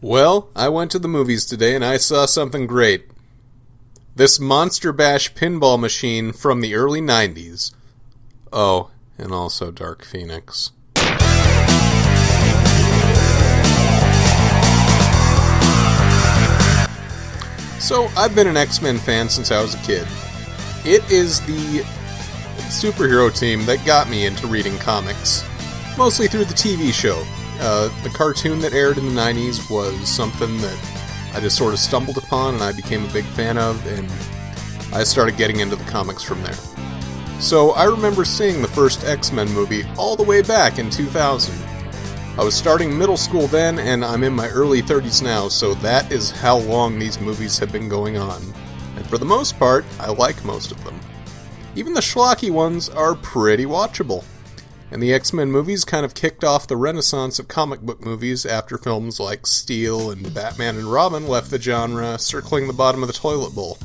Well, I went to the movies today and I saw something great. This Monster Bash pinball machine from the early 90s. Oh, and also Dark Phoenix. So, I've been an X-Men fan since I was a kid. It is the superhero team that got me into reading comics, mostly through the TV show. The cartoon that aired in the 90s was something that I just sort of stumbled upon and I became a big fan of, and I started getting into the comics from there. So I remember seeing the first X-Men movie all the way back in 2000. I was starting middle school then, and I'm in my early 30s now, so that is how long these movies have been going on. And for the most part, I like most of them. Even the schlocky ones are pretty watchable. And the X-Men movies kind of kicked off the renaissance of comic book movies after films like Steel and Batman and Robin left the genre circling the bottom of the toilet bowl.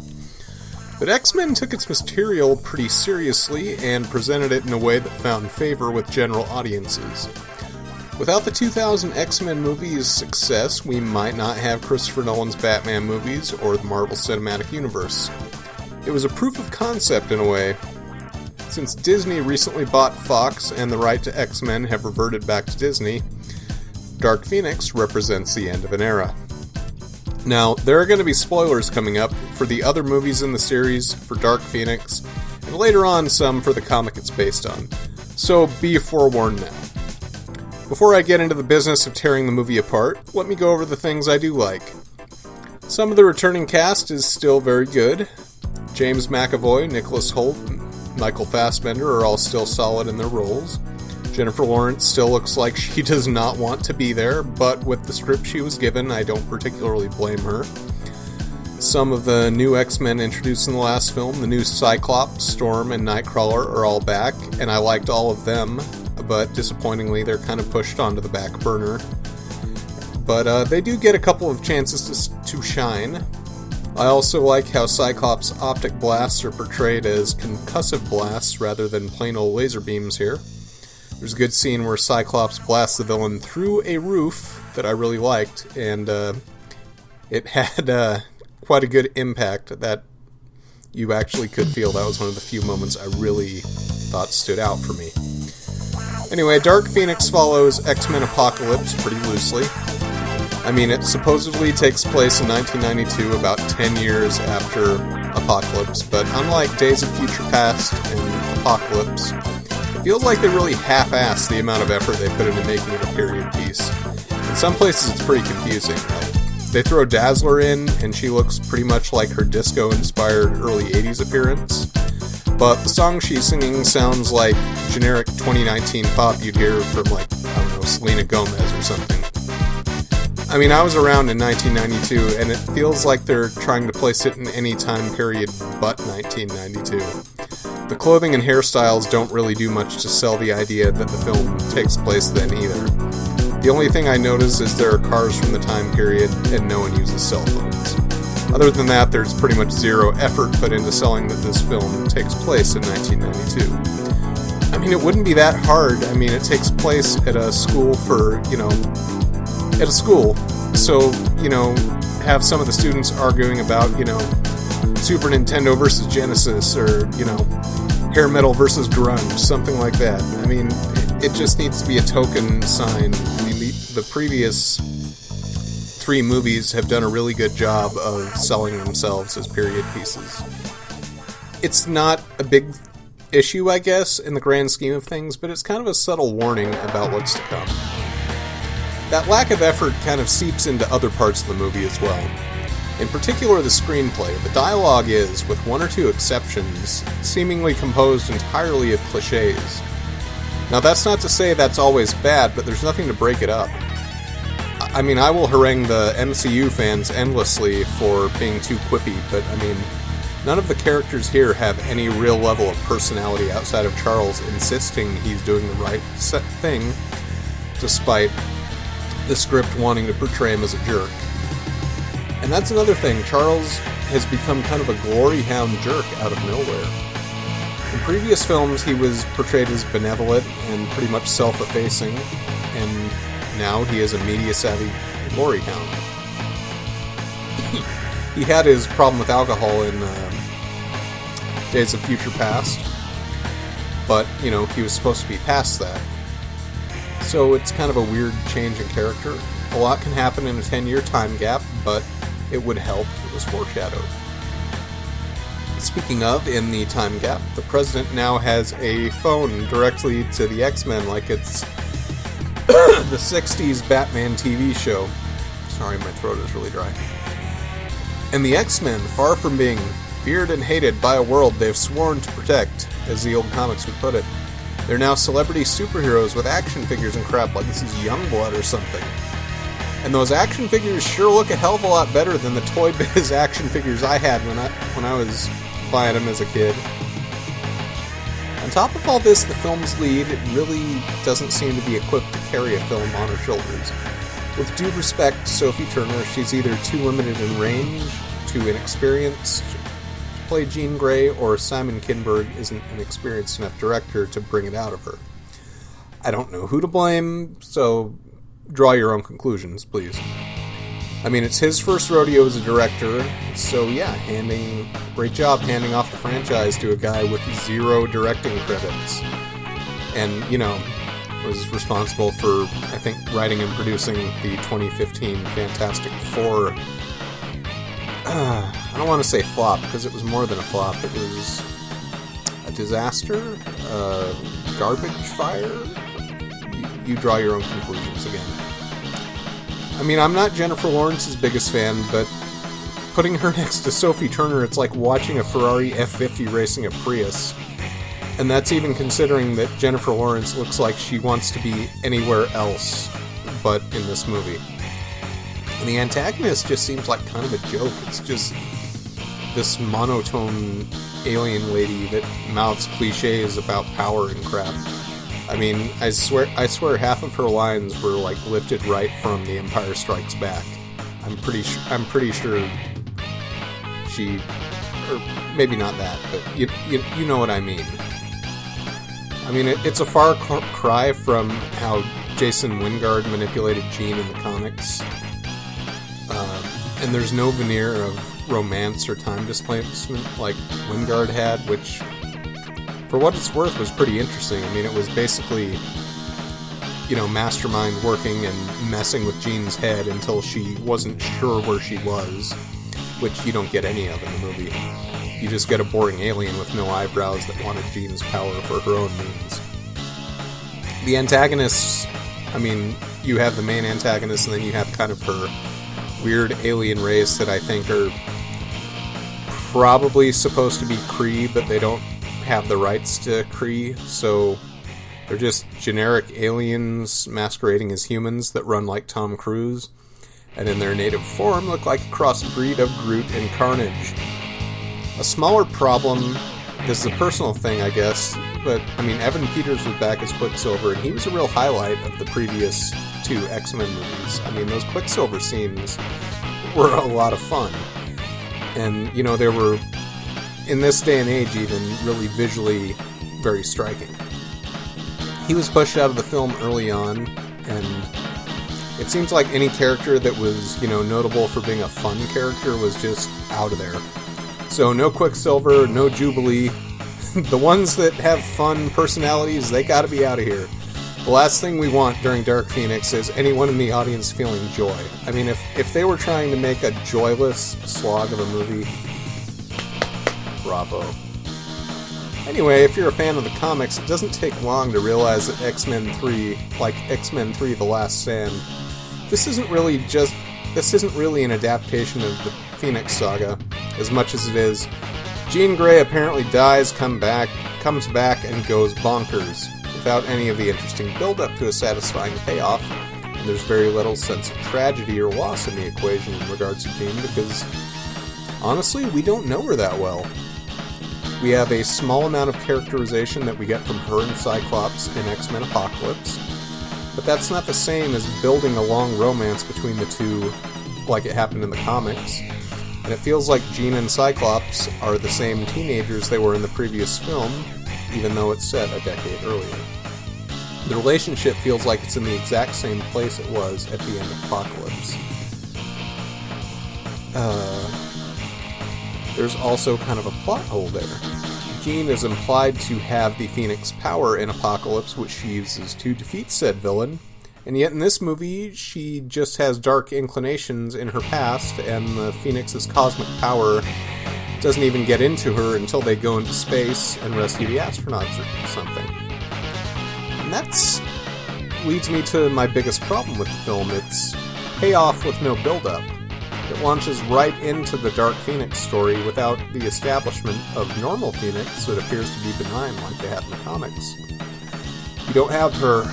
But X-Men took its material pretty seriously and presented it in a way that found favor with general audiences. Without the 2000 X-Men movies' success, we might not have Christopher Nolan's Batman movies or the Marvel Cinematic Universe. It was a proof of concept in a way. Since Disney recently bought Fox and the right to X-Men have reverted back to Disney, Dark Phoenix represents the end of an era. Now, there are going to be spoilers coming up for the other movies in the series, for Dark Phoenix, and later on some for the comic it's based on. So be forewarned now. Before I get into the business of tearing the movie apart, let me go over the things I do like. Some of the returning cast is still very good. James McAvoy, Nicholas Hoult, Michael Fassbender are all still solid in their roles. Jennifer Lawrence still looks like she does not want to be there, but with the script she was given, I don't particularly blame her. Some of the new X-Men introduced in the last film, the new Cyclops, Storm, and Nightcrawler are all back, and I liked all of them, but disappointingly they're kind of pushed onto the back burner. But they do get a couple of chances to shine. I also like how Cyclops' optic blasts are portrayed as concussive blasts rather than plain old laser beams here. There's a good scene where Cyclops blasts the villain through a roof that I really liked, and it had quite a good impact that you actually could feel. That was one of the few moments I really thought stood out for me. Anyway, Dark Phoenix follows X-Men Apocalypse pretty loosely. I mean, it supposedly takes place in 1992, about 10 years after Apocalypse, but unlike Days of Future Past and Apocalypse, it feels like they really half-assed the amount of effort they put into making it a period piece. In some places it's pretty confusing. They throw Dazzler in, and she looks pretty much like her disco-inspired early 80s appearance, but the song she's singing sounds like generic 2019 pop you'd hear from, like, I don't know, Selena Gomez or something. I mean, I was around in 1992, and it feels like they're trying to place it in any time period but 1992. The clothing and hairstyles don't really do much to sell the idea that the film takes place then either. The only thing I notice is there are cars from the time period, and no one uses cell phones. Other than that, there's pretty much zero effort put into selling that this film takes place in 1992. I mean, it wouldn't be that hard. I mean, it takes place at a school for, at a school, so, have some of the students arguing about, Super Nintendo versus Genesis, or, hair metal versus grunge, something like that. I mean, it just needs to be a token sign. I mean, the previous 3 movies have done a really good job of selling themselves as period pieces. It's not a big issue, I guess, in the grand scheme of things, but it's kind of a subtle warning about what's to come. That lack of effort kind of seeps into other parts of the movie as well. In particular, the screenplay. The dialogue is, with one or two exceptions, seemingly composed entirely of cliches. Now, that's not to say that's always bad, but there's nothing to break it up. I mean, I will harangue the MCU fans endlessly for being too quippy, but I mean, none of the characters here have any real level of personality outside of Charles insisting he's doing the right thing, despite the script wanting to portray him as a jerk. And that's another thing, Charles has become kind of a glory hound jerk out of nowhere. In previous films, he was portrayed as benevolent and pretty much self-effacing, and now he is a media-savvy glory hound. He had his problem with alcohol in Days of Future Past, but, you know, he was supposed to be past that. So it's kind of a weird change in character. A lot can happen in a 10-year time gap, but it would help if it was foreshadowed. Speaking of, in the time gap, the President now has a phone directly to the X-Men like it's the 60s Batman TV show. Sorry, my throat is really dry. And the X-Men, far from being feared and hated by a world they've sworn to protect, as the old comics would put it, they're now celebrity superheroes with action figures and crap like this is Youngblood or something. And those action figures sure look a hell of a lot better than the Toy Biz action figures I had when I was buying them as a kid. On top of all this, the film's lead really doesn't seem to be equipped to carry a film on her shoulders. With due respect to Sophie Turner, she's either too limited in range, too inexperienced to play Jean Grey, or Simon Kinberg isn't an experienced enough director to bring it out of her. I don't know who to blame, so draw your own conclusions, please. I mean, it's his first rodeo as a director, so yeah, great job handing off the franchise to a guy with 0 directing credits. And, you know, was responsible for, I think, writing and producing the 2015 Fantastic Four. I don't want to say flop, because it was more than a flop. It was a disaster, garbage fire. You draw your own conclusions again. I mean, I'm not Jennifer Lawrence's biggest fan, but putting her next to Sophie Turner, it's like watching a Ferrari F50 racing a Prius. And that's even considering that Jennifer Lawrence looks like she wants to be anywhere else but in this movie. And the antagonist just seems like kind of a joke. It's just this monotone alien lady that mouths cliches about power and crap. I mean, I swear half of her lines were like lifted right from The Empire Strikes Back. I'm pretty sure she, or maybe not that, but you know what I mean. I mean, it's a far cry from how Jason Wingard manipulated Jean in the comics. And there's no veneer of romance or time displacement like Wingard had, which, for what it's worth, was pretty interesting. I mean, it was basically, you know, Mastermind working and messing with Jean's head until she wasn't sure where she was, which you don't get any of in the movie. You just get a boring alien with no eyebrows that wanted Jean's power for her own means. The antagonists, I mean, you have the main antagonist, and then you have kind of her weird alien race that I think are probably supposed to be Kree, but they don't have the rights to Kree, so they're just generic aliens masquerading as humans that run like Tom Cruise, and in their native form look like a crossbreed of Groot and Carnage. A smaller problem, this is a personal thing, I guess, but, I mean, Evan Peters was back as Quicksilver, and he was a real highlight of the previous 2 X-Men movies. I mean, those Quicksilver scenes were a lot of fun. And, you know, they were, in this day and age even, really visually very striking. He was pushed out of the film early on, and it seems like any character that was, you know, notable for being a fun character was just out of there. So no Quicksilver, no Jubilee. The ones that have fun personalities, they gotta be out of here. The last thing we want during Dark Phoenix is anyone in the audience feeling joy. I mean, if they were trying to make a joyless slog of a movie, bravo. Anyway, if you're a fan of the comics, it doesn't take long to realize that X-Men 3, like X-Men 3 The Last Stand, this isn't really an adaptation of the Phoenix Saga, as much as it is Jean Grey apparently dies, comes back, and goes bonkers, without any of the interesting build-up to a satisfying payoff, and there's very little sense of tragedy or loss in the equation in regards to Jean, because, honestly, we don't know her that well. We have a small amount of characterization that we get from her and Cyclops in X-Men Apocalypse, but that's not the same as building a long romance between the two like it happened in the comics. And it feels like Jean and Cyclops are the same teenagers they were in the previous film, even though it's set a decade earlier. The relationship feels like it's in the exact same place it was at the end of Apocalypse. There's also kind of a plot hole there. Jean is implied to have the Phoenix power in Apocalypse, which she uses to defeat said villain, and yet in this movie, she just has dark inclinations in her past, and the Phoenix's cosmic power doesn't even get into her until they go into space and rescue the astronauts or something. And that's leads me to my biggest problem with the film. It's payoff with no build-up. It launches right into the Dark Phoenix story without the establishment of normal Phoenix that appears to be benign like they have in the comics. You don't have her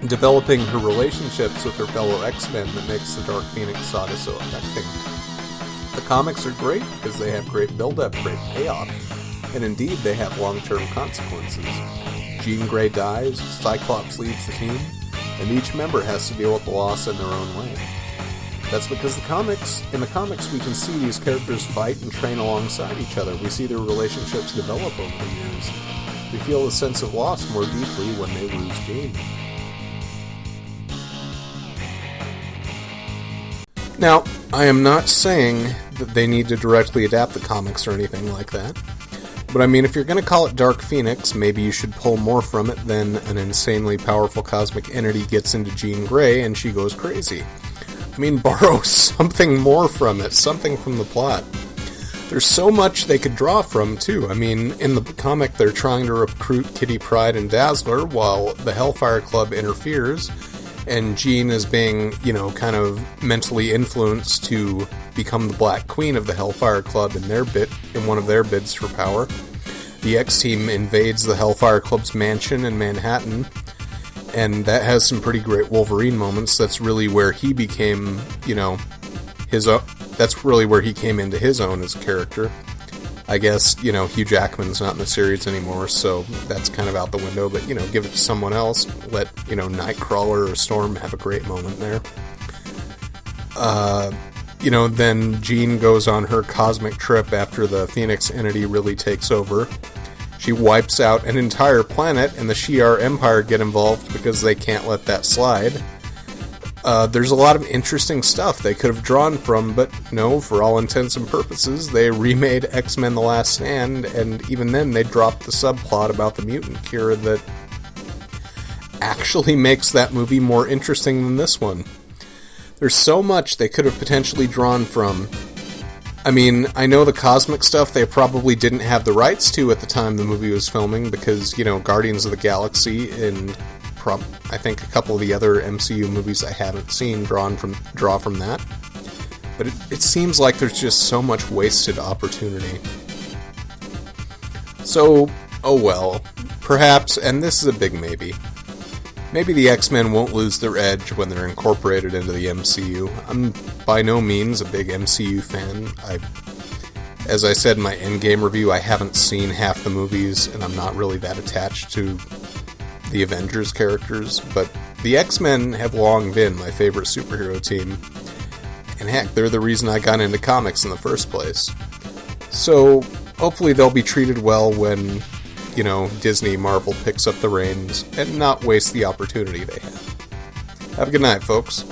developing her relationships with her fellow X-Men that makes the Dark Phoenix saga so affecting. The comics are great because they have great build-up, great payoff, and indeed they have long-term consequences. Jean Grey dies, Cyclops leaves the team, and each member has to deal with the loss in their own way. That's because in the comics we can see these characters fight and train alongside each other. We see their relationships develop over the years. We feel a sense of loss more deeply when they lose Jean. Now, I am not saying that they need to directly adapt the comics or anything like that. But I mean, if you're going to call it Dark Phoenix, maybe you should pull more from it than an insanely powerful cosmic entity gets into Jean Grey and she goes crazy. I mean, borrow something more from it, something from the plot. There's so much they could draw from, too. I mean, in the comic, they're trying to recruit Kitty Pryde and Dazzler while the Hellfire Club interferes, and Jean is being, kind of mentally influenced to become the Black Queen of the Hellfire Club in one of their bids for power. The X-Team invades the Hellfire Club's mansion in Manhattan, and that has some pretty great Wolverine moments. That's really where he became, that's really where he came into his own as a character. I guess, Hugh Jackman's not in the series anymore, so that's kind of out the window, but, give it to someone else. Let, Nightcrawler or Storm have a great moment there. Then Jean goes on her cosmic trip after the Phoenix entity really takes over. She wipes out an entire planet, and the Shi'ar Empire get involved because they can't let that slide. There's a lot of interesting stuff they could have drawn from, but no, for all intents and purposes, they remade X-Men The Last Stand, and even then they dropped the subplot about the mutant cure that actually makes that movie more interesting than this one. There's so much they could have potentially drawn from. I mean, I know the cosmic stuff they probably didn't have the rights to at the time the movie was filming because, Guardians of the Galaxy and I think a couple of the other MCU movies I haven't seen draw from that. But it seems like there's just so much wasted opportunity. So, oh well. Perhaps, and this is a big maybe, maybe the X-Men won't lose their edge when they're incorporated into the MCU. I'm by no means a big MCU fan. As I said in my Endgame review, I haven't seen half the movies, and I'm not really that attached to the Avengers characters, but the X-Men have long been my favorite superhero team, and heck, they're the reason I got into comics in the first place. So, hopefully they'll be treated well when, Disney Marvel picks up the reins and not waste the opportunity they have. Have a good night, folks.